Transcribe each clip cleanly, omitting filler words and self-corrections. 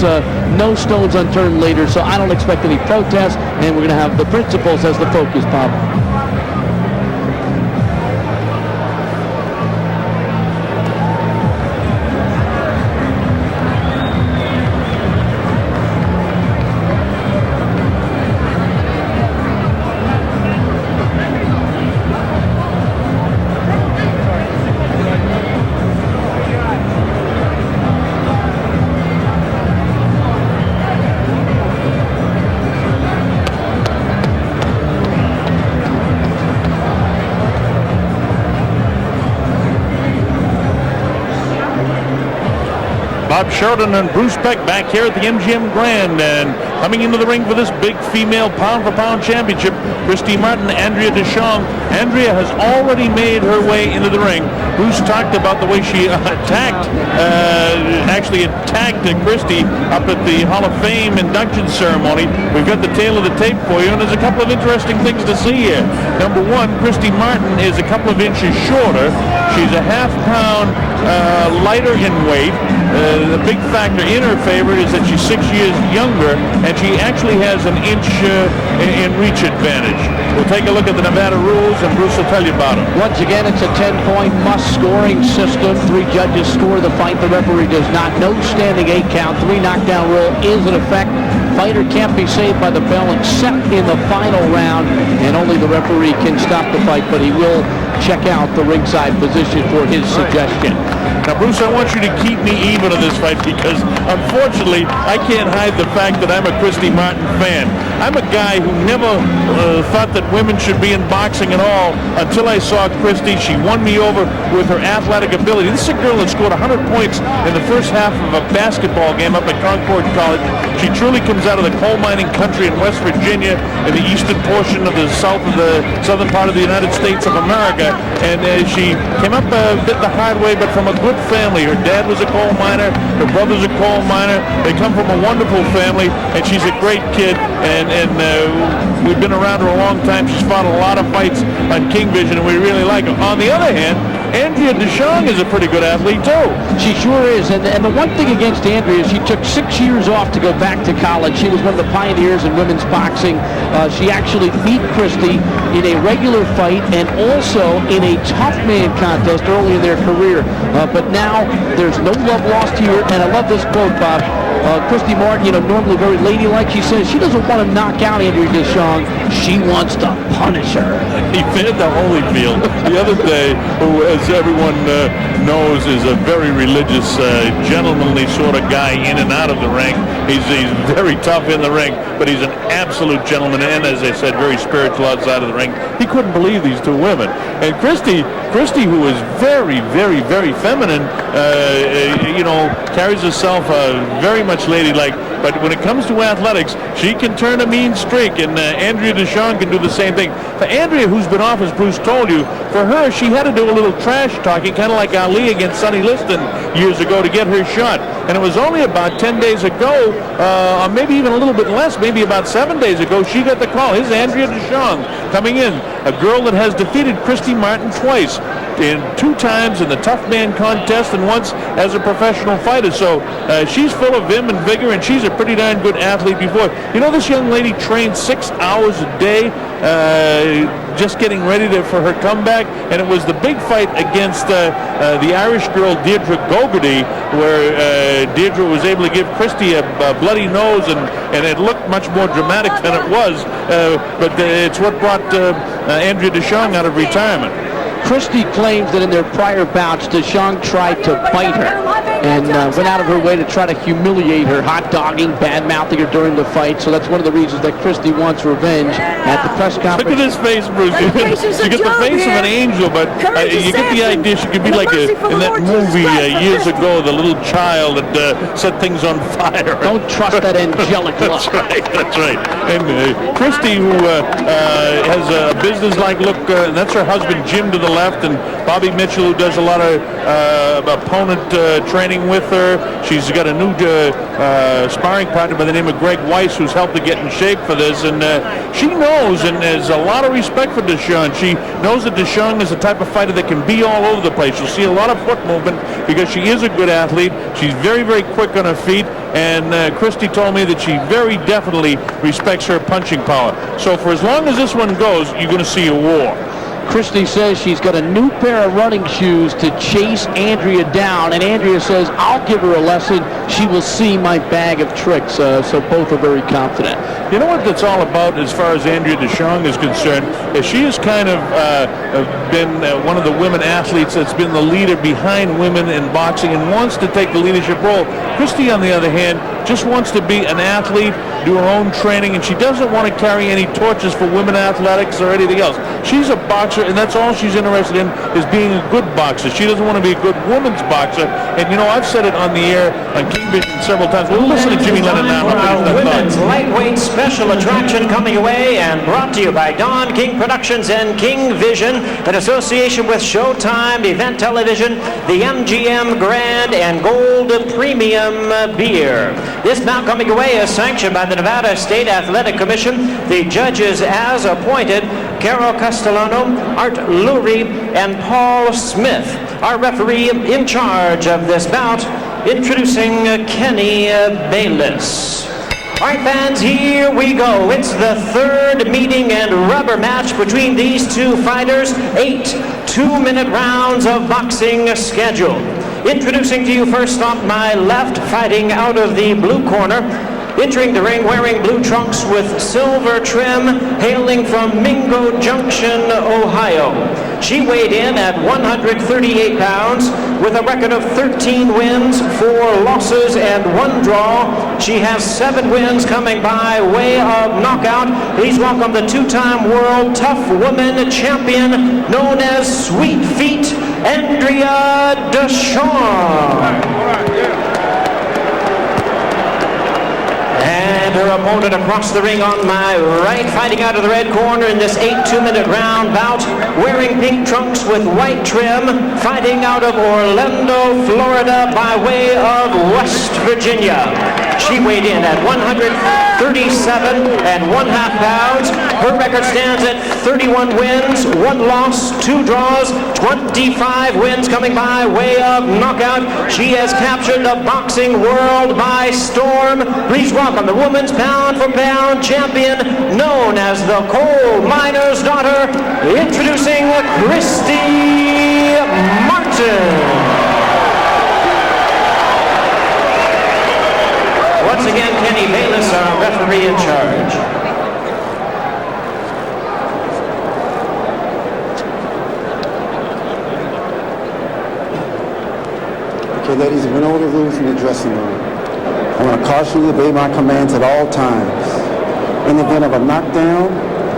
it's no stones unturned later, so I don't expect any protests, and we're going to have the principals as the focus, Bob. Bob Sheridan and Bruce Beck back here at the MGM Grand, and coming into the ring for this big female pound-for-pound championship, Christy Martin, Andrea Deshong. Andrea has already made her way into the ring. Bruce talked about the way she attacked Christy up at the Hall of Fame induction ceremony. We've got the tail of the tape for you, and there's a couple of interesting things to see here. Number one, Christy Martin is a couple of inches shorter. She's a half-pound lighter in weight. The big factor in her favor is that she's 6 years younger, and she actually has an inch in reach advantage. We'll take a look at the Nevada rules, and Bruce will tell you about them. Once again, it's a 10-point must-scoring system. 3 judges score the fight. The referee does not. No standing 8 count. 3 knockdown rule is in effect. Fighter can't be saved by the bell except in the final round, and only the referee can stop the fight, but he will check out the ringside position for his suggestion. Now, Bruce, I want you to keep me even in this fight because, unfortunately, I can't hide the fact that I'm a Christy Martin fan. I'm a guy who never thought that women should be in boxing at all until I saw Christy. She won me over with her athletic ability. This is a girl that scored 100 points in the first half of a basketball game up at Concord College. She truly comes out of the coal mining country in West Virginia, in the eastern portion of the southern part of the United States of America. And she came up a bit the hard way, but from a good family. Her dad was a coal miner. Her brother's a coal miner. They come from a wonderful family, and she's a great kid. And we've been around her a long time. She's fought a lot of fights on King Vision, and we really like her. On the other hand, Andrea Deshong is a pretty good athlete, too. She sure is. And the one thing against Andrea is she took 6 years off to go back to college. She was one of the pioneers in women's boxing. She actually beat Christy in a regular fight and also in a tough man contest early in their career. But now there's no love lost here. And I love this quote, Bob. Christy Martin, normally very ladylike, she says she doesn't want to knock out Andrea Deshong. She wants to punish her. He fed the Holyfield the other day, who, as everyone knows, is a very religious, gentlemanly sort of guy in and out of the ring. He's very tough in the ring, but he's an absolute gentleman, and as I said, very spiritual outside of the ring. He couldn't believe these 2 women. And Christy, who is very, very, very feminine, carries herself very much ladylike, but when it comes to athletics, she can turn a mean streak, and Andrea Deshong can do the same thing. For Andrea, who's been off, as Bruce told you, for her, she had to do a little trash talking, kind of like Ali against Sonny Liston years ago to get her shot. And it was only about 10 days ago, or maybe even a little bit less, maybe about 7 days ago, she got the call. Here's Andrea Deshong coming in, a girl that has defeated Christy Martin twice, in 2 times in the tough man contest and once as a professional fighter. So she's full of vim and vigor, and she's a pretty darn good athlete before. This young lady trained 6 hours a day just getting ready for her comeback, and it was the big fight against the Irish girl Deirdre Gogarty, where Deirdre was able to give Christy a bloody nose, and it looked much more dramatic than it was, but it's what brought Andrea Deshong out of retirement. Christy claims that in their prior bouts, Deshong tried to bite her and went out of her way to try to humiliate her, hot-dogging, bad-mouthing her during the fight. So that's one of the reasons that Christy wants revenge at the press conference. Look at his face, Bruce. You get the face of an angel, but you get the idea she could be like in that movie years ago, the little child that set things on fire. Don't trust that angelic look. That's right. And Christy, who has a business-like look, that's her husband, Jim, to the left, and Bobby Mitchell, who does a lot of opponent training with her. She's got a new sparring partner by the name of Greg Weiss, who's helped to get in shape for this, and she knows, and there's a lot of respect for Deshong. She knows that Deshong is the type of fighter that can be all over the place. You'll see a lot of foot movement because she is a good athlete. She's very, very quick on her feet. and Christy told me that she very definitely respects her punching power. So for as long as this one goes, you're going to see a war. Christy says she's got a new pair of running shoes to chase Andrea down, and Andrea says, I'll give her a lesson. She will see my bag of tricks. So both are very confident. You know what that's all about as far as Andrea Deshong is concerned? Is she has kind of been one of the women athletes that's been the leader behind women in boxing and wants to take the leadership role. Christy, on the other hand, just wants to be an athlete, do her own training, and she doesn't want to carry any torches for women athletics or anything else. She's a boxer, and that's all she's interested in, is being a good boxer. She doesn't want to be a good women's boxer. And, you know, I've said it on the air on King Vision several times. We'll listen to Jimmy Lennon now. Our women's lightweight special attraction coming away and brought to you by Don King Productions and King Vision in association with Showtime Event Television, the MGM Grand and Gold Premium Beer. This bout coming away is sanctioned by the Nevada State Athletic Commission. The judges as appointed, Carol Castellano, Art Lurie, and Paul Smith. Our referee in charge of this bout, introducing Kenny Bayless. All right, fans, here we go. It's the third meeting and rubber match between these two fighters. 8 two-minute rounds of boxing scheduled. Introducing to you first off my left, fighting out of the blue corner, entering the ring wearing blue trunks with silver trim, hailing from Mingo Junction, Ohio. She weighed in at 138 pounds with a record of 13 wins, 4 losses, and 1 draw. She has 7 wins coming by way of knockout. Please welcome the 2-time world tough woman champion known as Sweet Feet, Andrea Deshong. And her opponent across the ring on my right, fighting out of the red corner in this 8 two-minute round bout, wearing pink trunks with white trim, fighting out of Orlando, Florida by way of West Virginia. She weighed in at 137 and 1/2 pounds. Her record stands at 31 wins, 1 loss, 2 draws, 25 wins coming by way of knockout. She has captured the boxing world by storm. Please welcome the women's pound-for-pound champion known as the coal miner's daughter, introducing Christy Martin. Once again, Kenny Bayless, our referee in charge. Okay, ladies, we know the rules in the dressing room. I want to caution you to obey my commands at all times. In the event of a knockdown,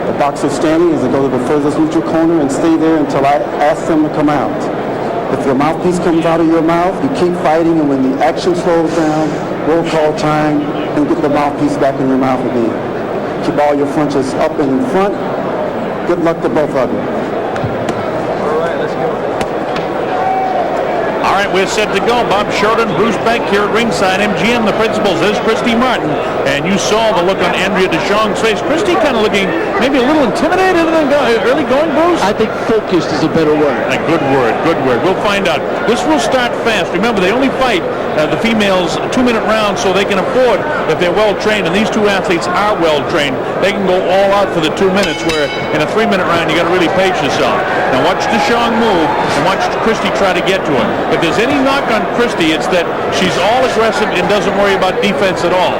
the boxer standing is to go to the furthest neutral corner and stay there until I ask them to come out. If your mouthpiece comes out of your mouth, you keep fighting, and when the action slows down, roll call time, and get the mouthpiece back in your mouth again. Keep all your front up and in front. Good luck to both of you. All right, we're set to go. Bob Sheridan, Bruce Beck here at ringside. MGM, the principals, is Christy Martin. And you saw the look on Andrea Deshong's face. Christy kind of looking maybe a little intimidated and early going, Bruce? I think focused is a better word. A good word, good word. We'll find out. This will start fast. Remember, they only fight the females 2-minute rounds so they can afford, if they're well-trained, and these 2 athletes are well-trained, they can go all out for the 2 minutes, where in a 3-minute round, you got to really pace yourself. Now watch Deshong move and watch Christy try to get to him. If there's any knock on Christy, it's that she's all aggressive and doesn't worry about defense at all.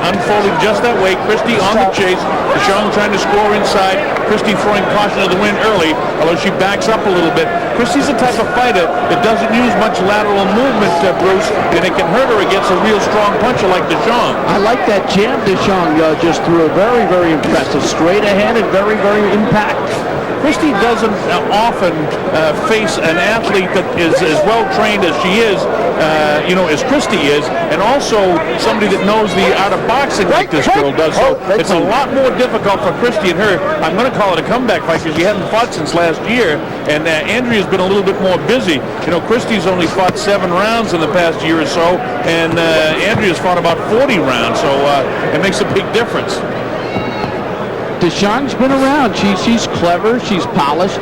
Unfolding just that way. Christy on the chase. Deshong trying to score inside. Christy throwing caution to the wind early, although she backs up a little bit. Christy's the type of fighter that doesn't use much lateral movement, Bruce, and it can hurt her against a real strong puncher like Deshong. I like that jab Deshong just threw. Very, very impressive. Straight ahead and very, very impactful. Christy doesn't often face an athlete that is as well trained as she is, as Christy is, and also somebody that knows the art of boxing like this girl does. So it's a lot more difficult for Christy and her. I'm going to call it a comeback fight because she hadn't fought since last year, and Andrea's been a little bit more busy. Christy's only fought 7 rounds in the past year or so, and Andrea's fought about 40 rounds, so it makes a big difference. Deshong's been around. She's clever. She's polished.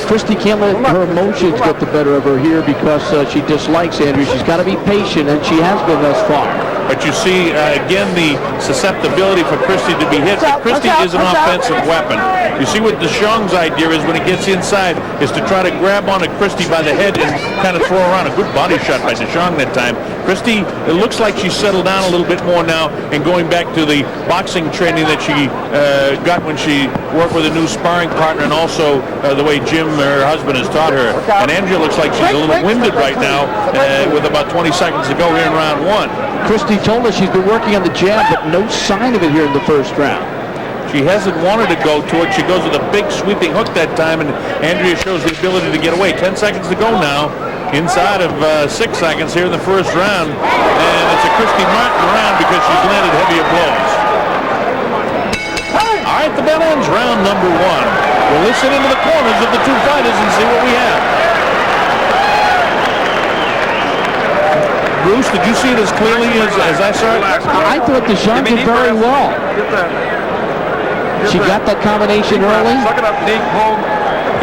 Christy can't let her emotions get the better of her here because she dislikes Andrea. She's got to be patient, and she has been thus far. But you see, again, the susceptibility for Christy to be hit. But Christy is an offensive weapon. You see what Deshong's idea is when he gets inside is to try to grab onto Christy by the head and kind of throw her around. A good body shot by Deshong that time. Christy, it looks like she's settled down a little bit more now and going back to the boxing training that she got when she worked with a new sparring partner, and also the way Jim, her husband, has taught her. And Andrea looks like she's a little winded right now with about 20 seconds to go here in round one. Christy told us she's been working on the jab, but no sign of it here in the first round. She hasn't wanted to go to it. She goes with a big sweeping hook that time, and Andrea shows the ability to get away. 10 seconds to go now, inside of 6 seconds here in the first round. And it's a Christy Martin round because she's landed heavier blows. All right, the bell ends round number one. We'll listen into the corners of the two fighters and see what we have. Bruce, did you see it as clearly as I saw it? I thought Deshong did very well. She got that combination early.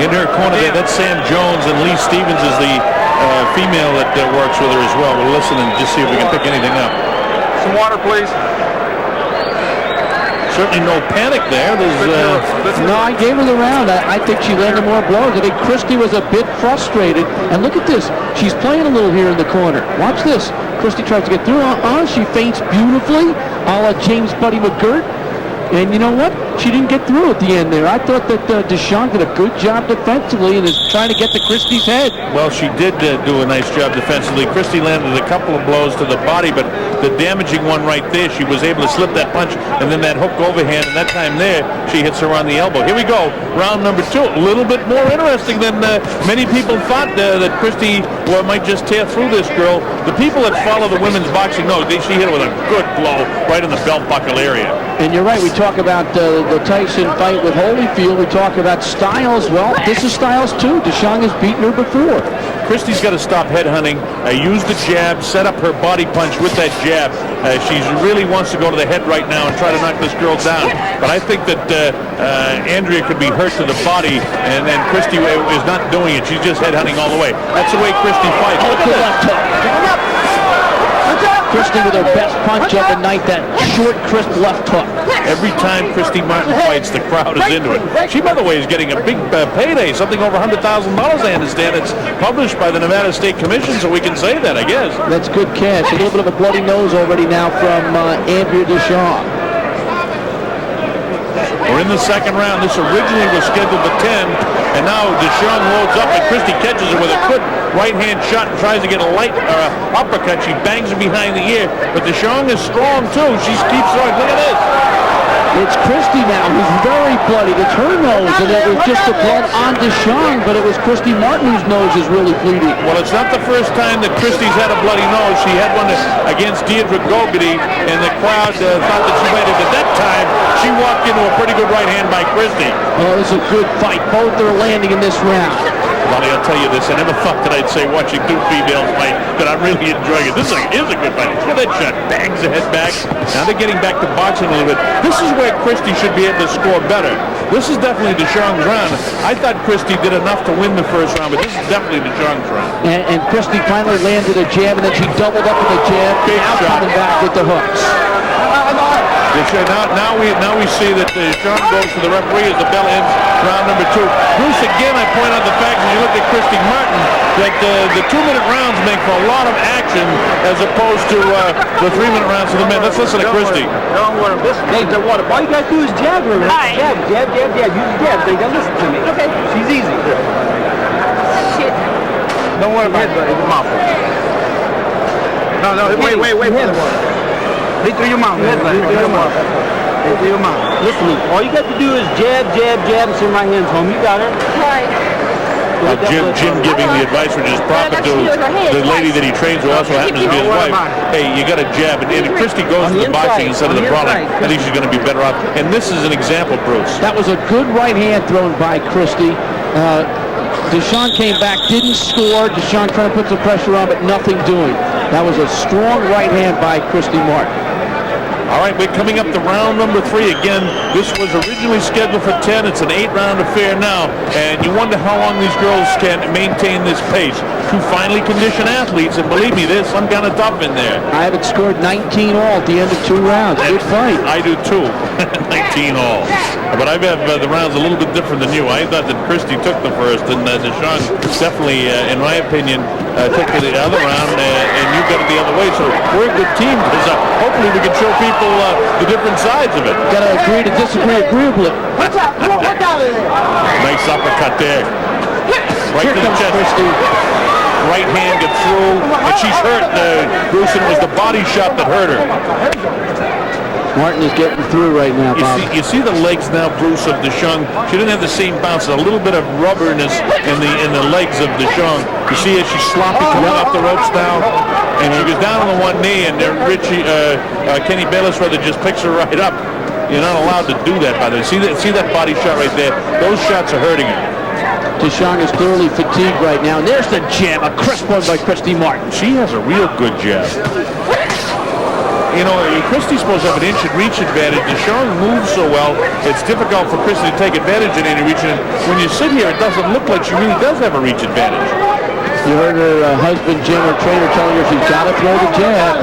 In her corner, that's Sam Jones, and Lee Stevens is the female that works with her as well. We'll listen and just see if we can pick anything up. Some water, please. Certainly no panic there. No, I gave her the round. I think she landed more blows. I think Christy was a bit frustrated. And look at this. She's playing a little here in the corner. Watch this. Christy tries to get through. She feints beautifully, a la James Buddy McGirt. And you know what? She didn't get through at the end there. I thought that Deshong did a good job defensively and is trying to get to Christy's head. Well, she did do a nice job defensively. Christy landed a couple of blows to the body, but the damaging one right there, she was able to slip that punch and then that hook overhand, and that time there, she hits her on the elbow. Here we go, round number two. A little bit more interesting than many people thought that Christy might just tear through this girl. The people that follow the women's boxing know she hit her with a good blow right in the belt buckle area. And you're right, we talk about the Tyson fight with Holyfield. We talk about Styles. Well, this is Styles too. Deshong has beaten her before. Christy's got to stop headhunting, use the jab, set up her body punch with that jab. She really wants to go to the head right now and try to knock this girl down. But I think that Andrea could be hurt to the body, and Christy is not doing it. She's just headhunting all the way. That's the way Christy fights. Look at that. Christy with her best punch of the night, that short, crisp left hook. Every time Christy Martin fights, the crowd is into it. She, by the way, is getting a big payday, something over $100,000, I understand. It's published by the Nevada State Commission, so we can say that, I guess. That's good cash. A little bit of a bloody nose already now from Andrea Deshong. We're in the second round. This originally was scheduled for 10, and now Deshong loads up, and Christy catches her with a good right-hand shot and tries to get a light uppercut. She bangs her behind the ear, but Deshong is strong, too. She keeps throwing. Look at this. It's Christy now who's very bloody. It's her nose, and it was just the blood on Deshong, but it was Christy Martin whose nose is really bleeding. Well, it's not the first time that Christy's had a bloody nose. She had one against Deirdre Gogarty, and the crowd thought that she might have. At that time, she walked into a pretty good right hand by Christy. Oh, it's a good fight. Both are landing in this round. Molly, I'll tell you this. I never thought that I'd say watching two females fight, but I'm really enjoying it. This is a good fight. Look at that shot. Bangs the head back. Now they're getting back to boxing a little bit. This is where Christy should be able to score better. This is definitely Deshong's round. I thought Christy did enough to win the first round, but this is definitely Deshong's round. And Christy finally landed a jab, and then she doubled up with a jab. Big now shot. Coming back with the hooks. Now we see that Deshong goes to the referee as the bell ends round number two. Bruce, again, I point out the fact when you look at Christy Martin that the 2-minute rounds make for a lot of action as opposed to the 3-minute rounds for the men. Let's listen to Christy. Don't worry. Hey, the water. All you gotta do is jab her. Right. Jab. Use the jab. They gotta listen to me. Okay. She's easy. Shit. Don't worry about it. Your mouth. No, wait. Right through your mouth. Right through your mouth. Right through your mouth. Listen to me. All you got to do is jab, and send my hands home. You got her. Right. Jim giving the advice, which is proper to the lady that he trains, who also happens to be his wife. Hey, you got to jab. And if Christy goes to the boxing instead of the brawling, I think she's going to be better off. And this is an example, Bruce. That was a good right hand thrown by Christy. Deshong came back, didn't score. Deshong trying to put some pressure on, but nothing doing. That was a strong right hand by Christy Martin. All right, we're coming up to round number 3 again. This was originally scheduled for 10. It's an 8-round affair now, and you wonder how long these girls can maintain this pace. 2 finely conditioned athletes, and believe me, there's some kind of tough in there. I have it scored 19 all at the end of 2 rounds. Good fight. I do too. 19 all. But I have the rounds a little bit different than you. I thought that Christy took the first, and Deshong definitely, in my opinion, took the other round, and you got it the other way. So we're a good team, because hopefully we can show people the different sides of it. Got to agree to disagree agreeably. Nice uppercut there. Right Here to the comes chest. Christy. Right hand gets through, and she's hurt, Bruce, and it was the body shot that hurt her. Martin is getting through right now, Bob. You see the legs now, Bruce, of Deshong. She didn't have the same bounce. A little bit of rubberness in the legs of Deshong. You see as she's sloppy coming off the ropes now, and she goes down on the one knee, and Kenny Bayless rather just picks her right up. You're not allowed to do that, by the way. See that body shot right there? Those shots are hurting her. Deshong is clearly fatigued right now. And there's the jab, a crisp one by Christy Martin. She has a real good jab. You know, Christy's supposed to have an inch and reach advantage. Deshong moves so well, it's difficult for Christy to take advantage in any reach. And when you sit here, it doesn't look like she really does have a reach advantage. You heard her husband, Jim, her trainer, telling her she's got to throw the jab.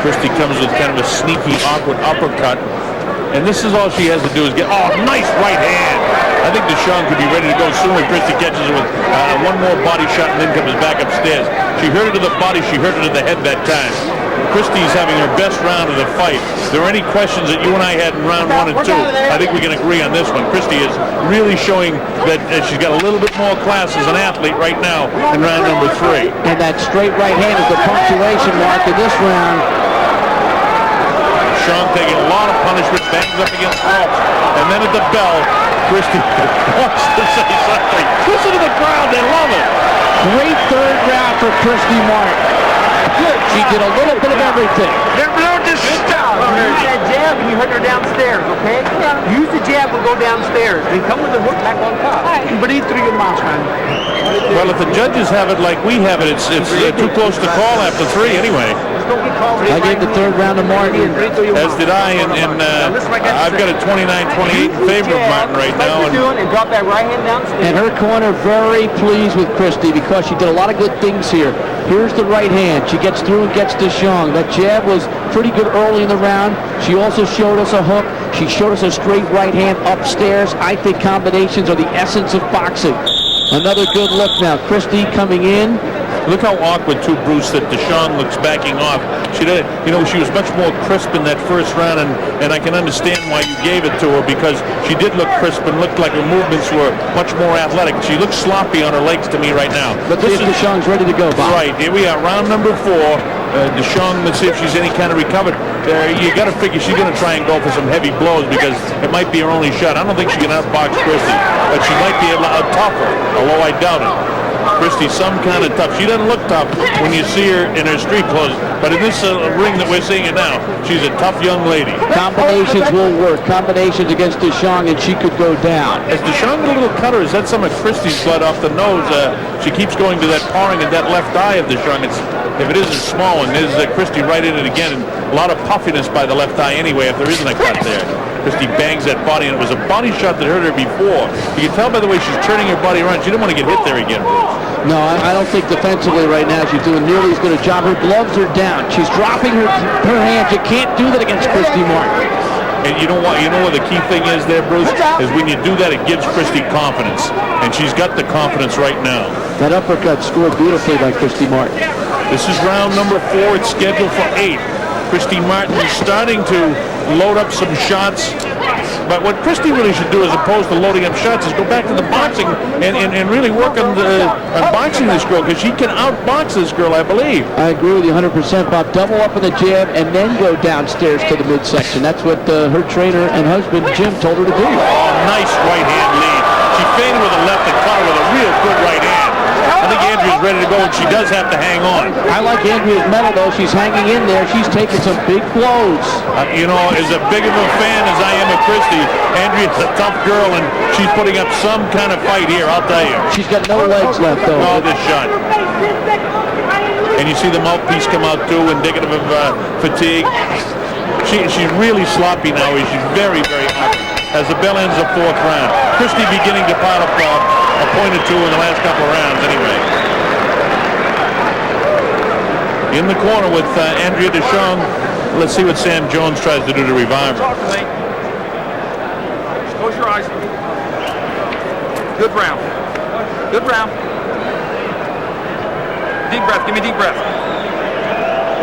Christy comes with kind of a sneaky, awkward uppercut. And this is all she has to do is get, oh, nice right hand. I think Deshong could be ready to go soon when Christy catches her with one more body shot and then comes back upstairs. She hurt her to the body, she hurt her to the head that time. Christy's having her best round of the fight. If there are any questions that you and I had in round 1 and 2, I think we can agree on this one. Christy is really showing that she's got a little bit more class as an athlete right now in round number 3. And that straight right hand is the punctuation mark in this round. Deshong taking a lot of punishment, bangs up against ropes, and then at the bell, Christy wants to say something. Listen to the crowd, they love it. Great 3rd round for Christy Martin. She did a little bit of everything. Use that jab and you hurt her downstairs, okay? Use the jab and go downstairs. And come with the hook back on top. But he threw your mouth, man. Well, if the judges have it like we have it, it's too close to call after 3 anyway. I gave the 3rd round to Martin. As did I, and I've got a 29-28 in favor of Martin right now. And drop that right hand downstairs. And her corner very pleased with Christy because she did a lot of good things here. Here's the right hand. She gets through and gets Deshong. That jab was pretty good early in the round. She also showed us a hook. She showed us a straight right hand upstairs. I think combinations are the essence of boxing. Another good look now. Christy coming in. Look how awkward, too, Bruce, that Deshong looks backing off. She did, she was much more crisp in that first round, and I can understand why you gave it to her, because she did look crisp and looked like her movements were much more athletic. She looks sloppy on her legs to me right now. But this is Deshong's ready to go, Bob. Right, here we are, round number 4. Deshong, let's see if she's any kind of recovered. You got to figure she's going to try and go for some heavy blows, because it might be her only shot. I don't think she can outbox Christy, but she might be a lot tougher, although I doubt it. Christy's some kind of tough. She doesn't look tough when you see her in her street clothes, but in this ring that we're seeing it now, she's a tough young lady. Combinations will work. Combinations against Deshong, and she could go down. Has Deshong got a little cutter? Is that some of Christy's blood off the nose? She keeps going to that pawing at that left eye of Deshong. If it is a small one, there's Christy right in it again, and a lot of puffiness by the left eye anyway, if there isn't a cut there. Christy bangs that body, and it was a body shot that hurt her before. You can tell by the way she's turning her body around. She didn't want to get hit there again. No, I don't think defensively right now she's doing nearly as good a job. Her gloves are down. She's dropping her hands. You can't do that against Christy Martin. And you know what? You know what the key thing is there, Bruce? Is when you do that, it gives Christy confidence. And she's got the confidence right now. That uppercut scored beautifully by Christy Martin. This is round number 4. It's scheduled for 8. Christy Martin is starting to load up some shots. But what Christy really should do, as opposed to loading up shots, is go back to the boxing and really work on boxing this girl, because she can outbox this girl, I believe. I agree with you 100%, Bob. Double up in the jab and then go downstairs to the midsection. That's what her trainer and husband, Jim, told her to do. Oh, nice right hand lead. She feinted with a left and caught her with a real good right hand. I think Andrea's ready to go, and she does have to hang on. I like Andrea's medal, though. She's hanging in there. She's taking some big blows. As a big of a fan as I am of Christy, Andrea's a tough girl, and she's putting up some kind of fight here, I'll tell you. She's got no legs left, though. Oh, this shot. and you see the mouthpiece come out too, indicative of fatigue. She's really sloppy now. She's very, very hot as the bell ends the 4th round. Christy beginning to pile up a point or two in the last couple of rounds anyway. In the corner with Andrea Deshong. Let's see what Sam Jones tries to do to revive her. Close your eyes. Good round. Good round. Deep breath. Give me a deep breath.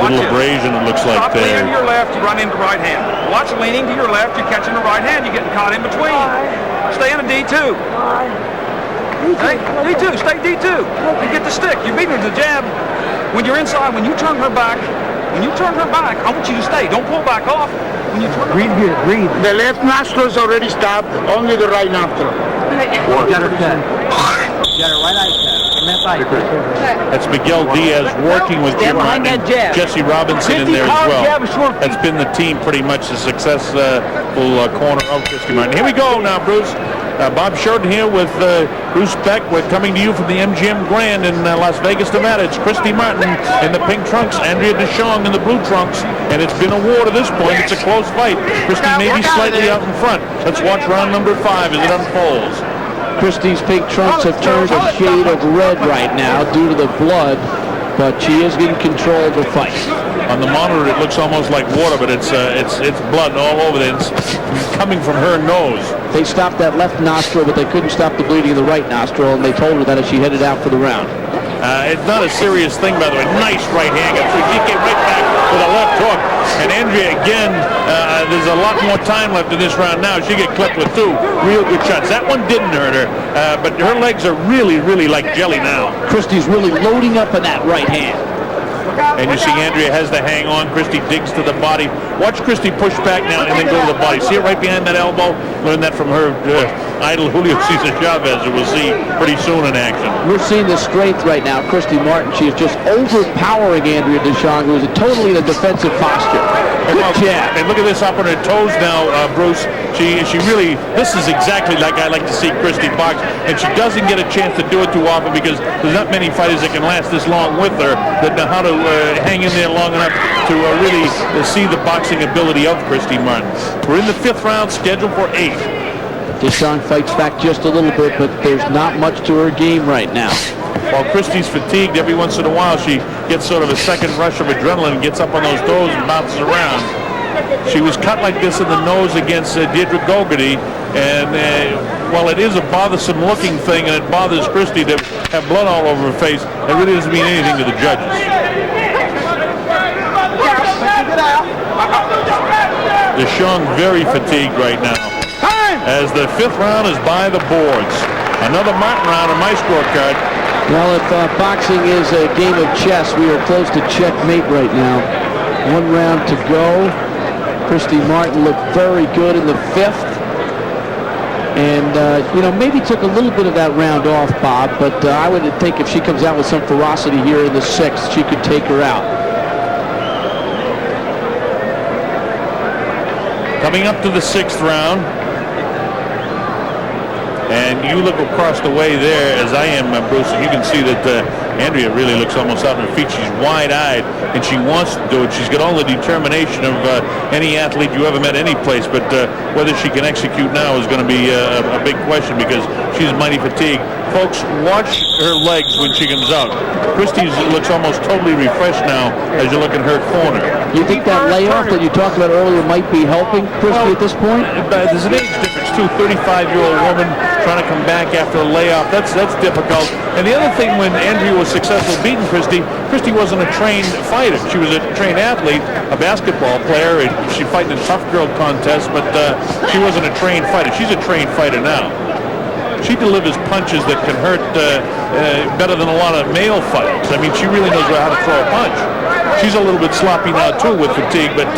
Little abrasion, it looks like Stop there. leaning to your left, you run into right hand. Watch leaning to your left, you're catching the right hand, you're getting caught in between. Stay in a D2. Hey, D2, stay D2. And get the stick. You're beating her to the jab. When you're inside, when you turn her back, I want you to stay. Don't pull back off. When you turn her Breathe here, breathe. The left nostril is already stopped, only the right nostril. Get her cut. Get her right eye cut. That's Miguel Diaz working with Jim Martin and Jesse Robinson in there as well. That's been the team pretty much, the successful corner of Christy Martin. Here we go now, Bruce. Bob Shorten here with Bruce Beck. We're coming to you from the MGM Grand in Las Vegas, Nevada. It's Christy Martin in the pink trunks, Andrea Deshong in the blue trunks, and it's been a war to this point. It's a close fight. Christy may be slightly out in front. Let's watch round number 5 as it unfolds. Christy's pink trunks have turned a shade of red right now due to the blood, but she is in control of the fight. On the monitor, it looks almost like water, but it's blood all over there. It's coming from her nose. They stopped that left nostril, but they couldn't stop the bleeding in the right nostril, and they told her that as she headed out for the round. It's not a serious thing, by the way. Nice right hand. She came right back with a left hook. And Andrea, again, there's a lot more time left in this round now. She get clipped with 2 real good shots. That one didn't hurt her, but her legs are really, really like jelly now. Christy's really loading up on that right hand. And you see Andrea has to hang on. Christy digs to the body. Watch Christy push back now and then go to the body. See it right behind that elbow? Learn that from her idol Julio Cesar Chavez, who we'll see pretty soon in action. We're seeing the strength right now. Christy Martin, she is just overpowering Andrea Deshong, who is totally in a defensive posture. Good jab. And look at this up on her toes now, Bruce. She really, this is exactly like I like to see Christy box, and she doesn't get a chance to do it too often because there's not many fighters that can last this long with her that know how to hang in there long enough to really see the boxing ability of Christy Martin. We're in the 5th round, scheduled for 8. Deshong fights back just a little bit, but there's not much to her game right now. While Christy's fatigued, every once in a while she gets sort of a second rush of adrenaline, gets up on those toes and bounces around. She was cut like this in the nose against Deirdre Gogarty, and while it is a bothersome looking thing and it bothers Christy to have blood all over her face, it really doesn't mean anything to the judges. Deshong very fatigued right now as the 5th round is by the boards. Another Martin round on my scorecard. Well, if boxing is a game of chess, we are close to checkmate right now. 1 round to go. Christy Martin looked very good in the 5th. And, maybe took a little bit of that round off, Bob, but I would think if she comes out with some ferocity here in the 6th, she could take her out. Coming up to the 6th round. And you look across the way there, as I am, Bruce, and you can see that Andrea really looks almost out on her feet. She's wide-eyed, and she wants to do it. She's got all the determination of any athlete you ever met any place, but whether she can execute now is going to be a big question because she's mighty fatigued. Folks, watch her legs when she comes out. Christy looks almost totally refreshed now as you look in her corner. You think that layoff that you talked about earlier might be helping Christy at this point? There's an age difference, too. 35-year-old woman trying to come back after a layoff. That's difficult. And the other thing, when Andrea was successful beating Christy wasn't a trained fighter. She was a trained athlete, a basketball player, and she fighted in tough girl contests, but she wasn't a trained fighter. She's a trained fighter now. She delivers punches that can hurt better than a lot of male fighters. I mean, she really knows how to throw a punch. She's a little bit sloppy now, too, with fatigue, but,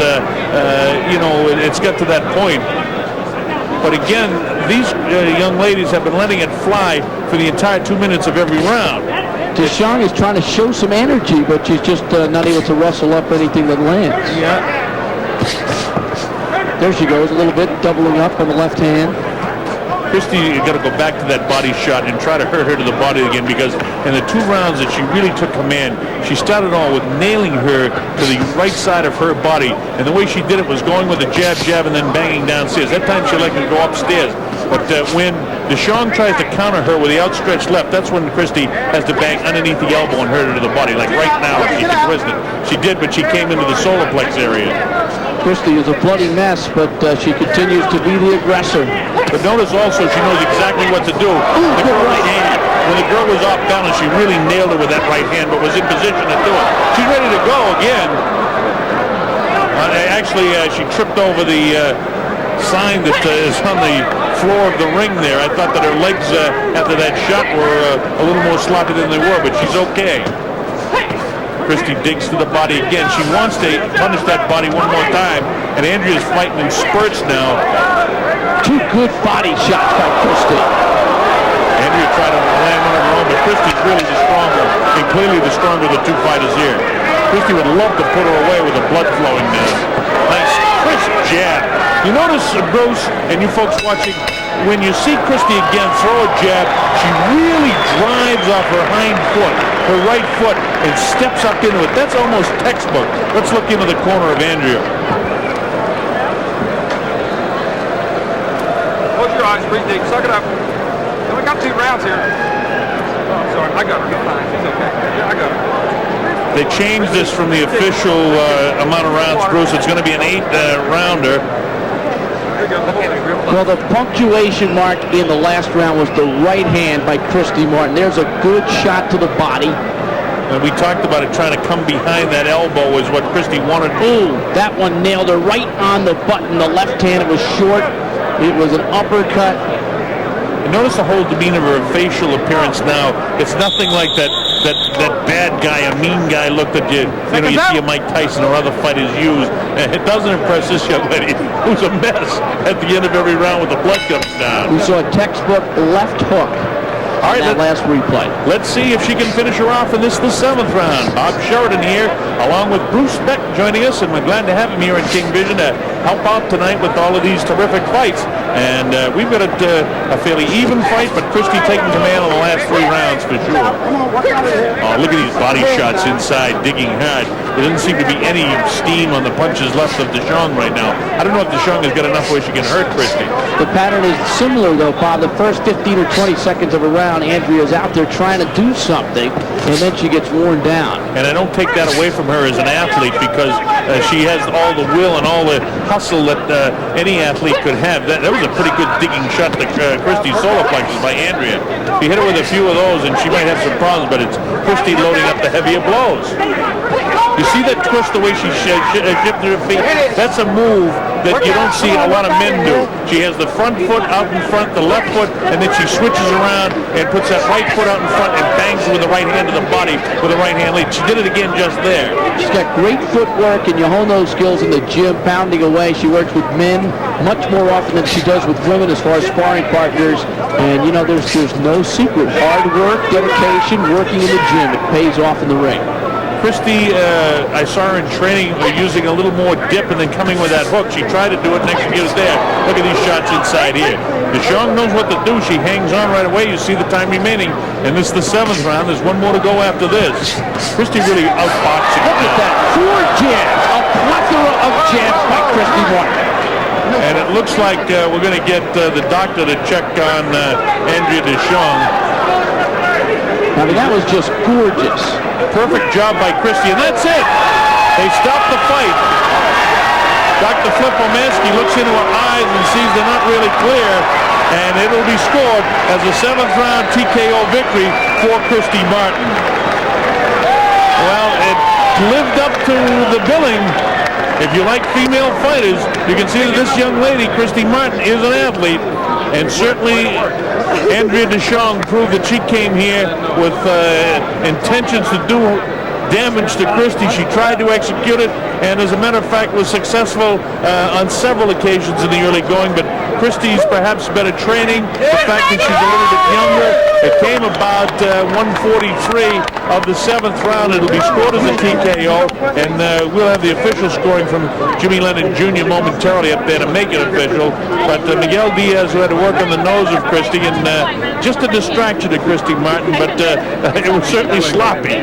it's got to that point. But again, these young ladies have been letting it fly for the entire 2 minutes of every round. Deshong is trying to show some energy, but she's just not able to wrestle up anything that lands. Yeah. There she goes, a little bit, doubling up on the left hand. Christy got to go back to that body shot and try to hurt her to the body again, because in the 2 rounds that she really took command, she started all with nailing her to the right side of her body, and the way she did it was going with a jab, and then banging downstairs. That time she liked to go upstairs, but when Deshong tries to counter her with the outstretched left, that's when Christy has to bang underneath the elbow and hurt her to the body. Like right now, she can twist it. She did, but she came into the solar plex area. Christy is a bloody mess, but she continues to be the aggressor. But notice also she knows exactly what to do. When the girl was off balance, she really nailed her with that right hand, but was in position to do it. She's ready to go again. Actually, she tripped over the sign that is on the floor of the ring there. I thought that her legs after that shot were a little more sloppy than they were, but she's okay. Christy digs to the body again. She wants to punish that body one more time, and Andrea's fighting in spurts now. 2 good body shots by Christy. Andrea tried to land one of her own, but Christy's really the stronger, and clearly the stronger of the 2 fighters here. Christy would love to put her away with the blood flowing now. Nice crisp jab. You notice, Bruce, and you folks watching, when you see Christy again throw a jab, she really drives off her hind foot, her right foot, and steps up into it. That's almost textbook. Let's look into the corner of Andrea. Close your eyes, breathe deep, suck it up. We only got 2 rounds here. Oh, I'm sorry, I got her. You're fine. She's okay. Yeah, I got her. They changed this from the official amount of rounds, Bruce. It's going to be an 8-rounder. Well, the punctuation mark in the last round was the right hand by Christy Martin. There's a good shot to the body. And we talked about it trying to come behind that elbow is what Christy wanted. Ooh, that one nailed her right on the button. The left hand, it was short. It was an uppercut. And notice the whole demeanor of her facial appearance now. It's nothing like that bad guy, a mean guy look that you see a Mike Tyson or other fighters use. It doesn't impress this young lady, who's a mess at the end of every round with the blood comes down. We saw a textbook left hook. All right, that last replay. Let's see if she can finish her off in the 7th round. Bob Sheridan here, along with Bruce Beck joining us, and we're glad to have him here in King Vision to help out tonight with all of these terrific fights. And we've got a fairly even fight, but Christy taking command on the last 3 rounds for sure. Oh, look at these body shots inside, digging hard. There doesn't seem to be any steam on the punches left of Deshong right now. I don't know if Deshong has got enough where she can hurt Christy. The pattern is similar, though, Bob. The first 15 or 20 seconds of a round, Andrea's out there trying to do something, and then she gets worn down. And I don't take that away from her as an athlete, because she has all the will and all the hustle that any athlete could have. That was a pretty good digging shot to Christy's solar plexus by Andrea. If you hit her with a few of those, and she might have some problems, but it's Christy loading up the heavier blows. You see that twist, the way she shifted her feet? That's a move that you don't see a lot of men do. She has the front foot out in front, the left foot, and then she switches around and puts that right foot out in front and bangs with the right hand to the body with the right hand lead. She did it again just there. She's got great footwork, and you hone those skills in the gym, pounding away. She works with men much more often than she does with women as far as sparring partners. And, you know, there's no secret. Hard work, dedication, working in the gym. It pays off in the ring. Christy, I saw her in training using a little more dip and then coming with that hook. She tried to do it and execute it there. Look at these shots inside here. Deshong knows what to do. She hangs on right away. You see the time remaining. And this is the 7th round. There's one more to go after this. Christy really outboxing. Look at that. 4 jabs. A plethora of jabs by Christy Martin. And it looks like we're going to get the doctor to check on Andrea Deshong. I mean, that was just gorgeous. Perfect job by Christy, and that's it. They stopped the fight. Dr. Flip Omansky looks into her eyes and sees they're not really clear, and it'll be scored as a 7th round TKO victory for Christy Martin. Well, it lived up to the billing. If you like female fighters, you can see that this young lady, Christy Martin, is an athlete, and certainly Andrea Deshong proved that she came here with intentions to do damage to Christy. She tried to execute it, and as a matter of fact was successful on several occasions in the early going, but Christy's perhaps better training, the fact that she's a little bit younger. It came about 143 of the 7th round. It'll be scored as a TKO, and we'll have the official scoring from Jimmy Lennon Jr. momentarily up there to make it official. But Miguel Diaz, who had to work on the nose of Christy, and just a distraction to Christy Martin, but it was certainly sloppy.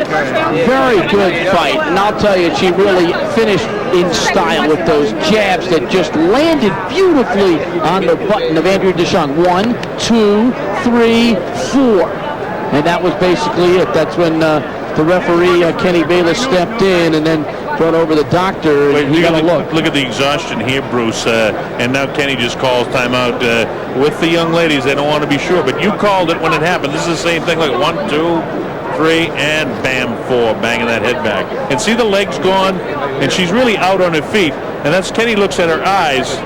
Very good fight, and I'll tell you, she really finished in style with those jabs that just landed beautifully on the button of Andrea Deshong. 1, 2, 3, 4. And that was basically it. That's when the referee, Kenny Bayless, stepped in and then brought over the doctor. Wait, and he got a look. Look at the exhaustion here, Bruce. And now Kenny just calls timeout with the young ladies. They don't want to be sure, but you called it when it happened. This is the same thing, like 1, 2, 3, and bam, 4, banging that head back. And see the legs gone, and she's really out on her feet. And that's Kenny looks at her eyes.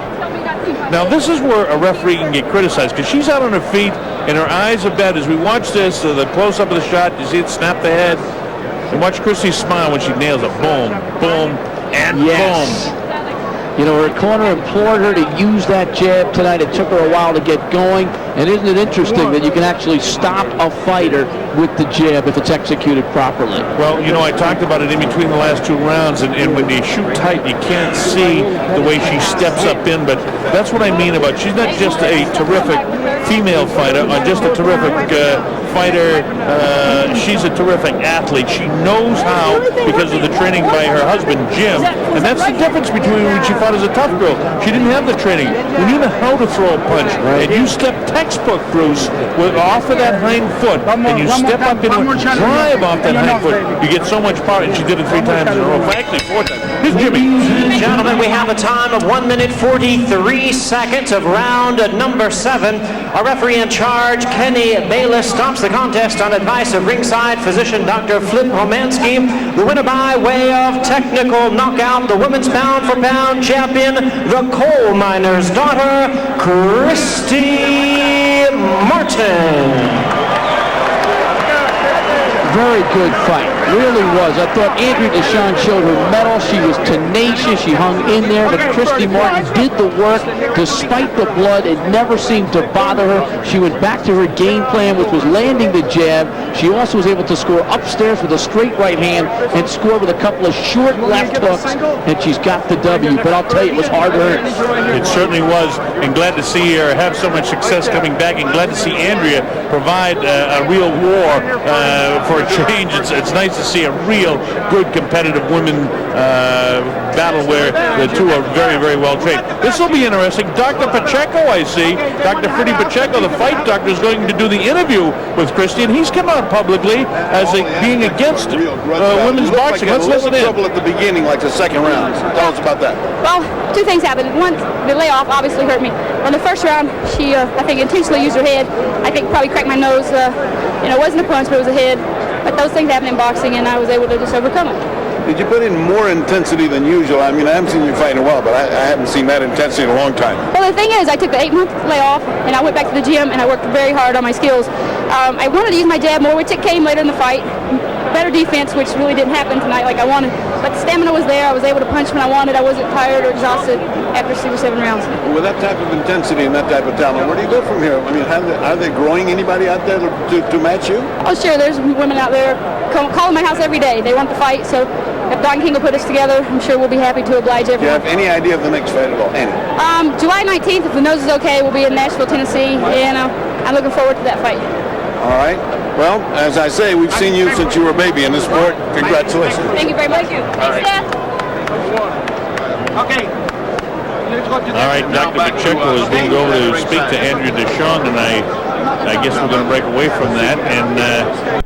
Now this is where a referee can get criticized, because she's out on her feet and her eyes are bad. As we watch this, the close-up of the shot, you see it snap the head. And watch Christy smile when she nails it. Boom, boom, and boom. You know, her corner implored her to use that jab tonight. It took her a while to get going. And isn't it interesting that you can actually stop a fighter with the jab if it's executed properly? Well, you know, I talked about it in between the last 2 rounds, and when they shoot tight, you can't see the way she steps up in. But that's what I mean about she's not just a terrific female fighter or just a terrific fighter. She's a terrific athlete. She knows how, because of the training by her husband, Jim. And that's the difference between when she fought as a tough girl. She didn't have the training. When you know how to throw a punch, and you step textbook, Bruce, off of that hind foot, and you step up and drive off that hind foot, you get so much power. And she did it 3 times in a row. Actually, 4 times. Here's Jimmy. Gentlemen, we have a time of 1 minute 43 seconds of round number 7. Our referee in charge, Kenny Bayless, stops the contest on advice of ringside physician Dr. Flip Romansky. The winner by way of technical knockout, the women's pound-for-pound champion, the coal miner's daughter, Christy Martin. Very good fight, really was. I thought Andrea Deshong showed her mettle. She was tenacious. She hung in there, but Christy Martin did the work. Despite the blood, it never seemed to bother her. She went back to her game plan, which was landing the jab. She also was able to score upstairs with a straight right hand and score with a couple of short left hooks, and she's got the W. But I'll tell you, it was hard-earned. It certainly was, and glad to see her have so much success coming back, and glad to see Andrea provide a real war for a change. It's nice to see a real good competitive women battle where the two are very, very well trained. This will be interesting. Dr. Pacheco, I see. Dr. Freddie Pacheco, the fight doctor, is going to do the interview with Christy, and he's come out publicly as being against women's boxing. Let's listen in. Trouble at the beginning, like the 2nd round. Tell us about that. Well, 2 things happened. One, the layoff obviously hurt me. On the 1st round, she, I think, intentionally used her head. I think probably cracked my nose. It wasn't a punch, but it was a head. But those things happen in boxing, and I was able to just overcome it. Did you put in more intensity than usual? I mean, I haven't seen you fight in a while, but I haven't seen that intensity in a long time. Well, the thing is, I took the 8-month layoff, and I went back to the gym, and I worked very hard on my skills. I wanted to use my jab more, which it came later in the fight. Better defense, which really didn't happen tonight like I wanted. But the stamina was there. I was able to punch when I wanted. I wasn't tired or exhausted after 6 or 7 rounds. With that type of intensity and that type of talent, where do you go from here? I mean, are they growing anybody out there to match you? Oh, sure. There's women out there calling my house every day. They want to fight, so if Don King will put us together, I'm sure we'll be happy to oblige everyone. Do you have any idea of the next fight at all? Any? July 19th, if the nose is okay, we'll be in Nashville, Tennessee, and I'm looking forward to that fight. All right. Well, as I say, we've seen you since you were a baby in this sport. Congratulations. Thank you very much. Thanks, Dad. Okay. All right, Dr. Pacheco is going to go over to speak to Andrea Deshong, and I guess we're going to break away from that. And